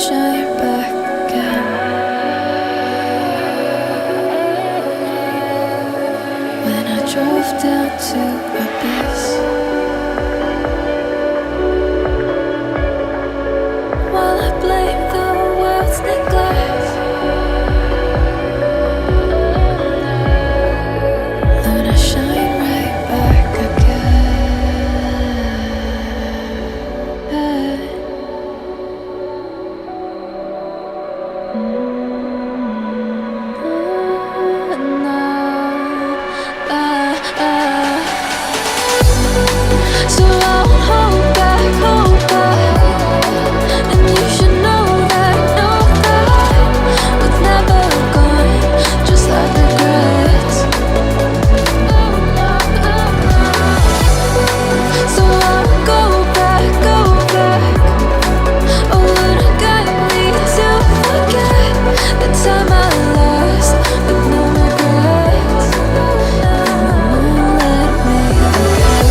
shine back again. When I drove down to abyss, while I blame the world's neglect, Luna shine right back again. So I won't hold back, and you should know that was never gone, just like regrets. So I won't go back, oh, would it guide me to forget the time I lost with no regrets, and the moon let me again.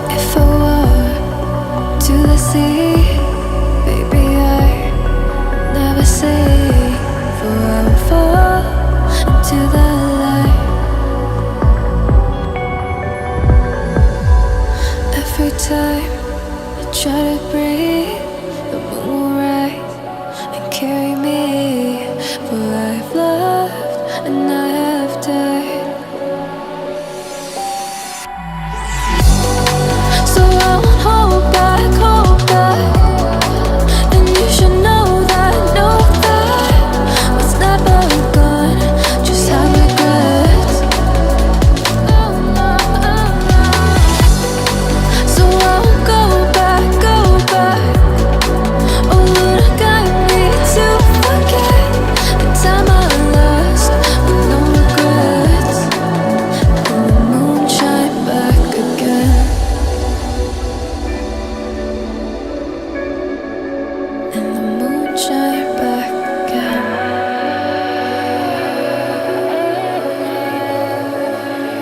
If I walk to the sea, baby, I never say, for I will fall into the light. Every time I try to breathe, the moon will rise and carry me, for I've loved and I have died. So I won't hold back, and you should know that was never gone, just have regrets. So I won't go back, oh, would it guide me to forget the time I lost with no regrets, and the moon shine back again. And the moon shine back again.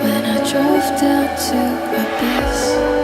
When I drove down to abyss.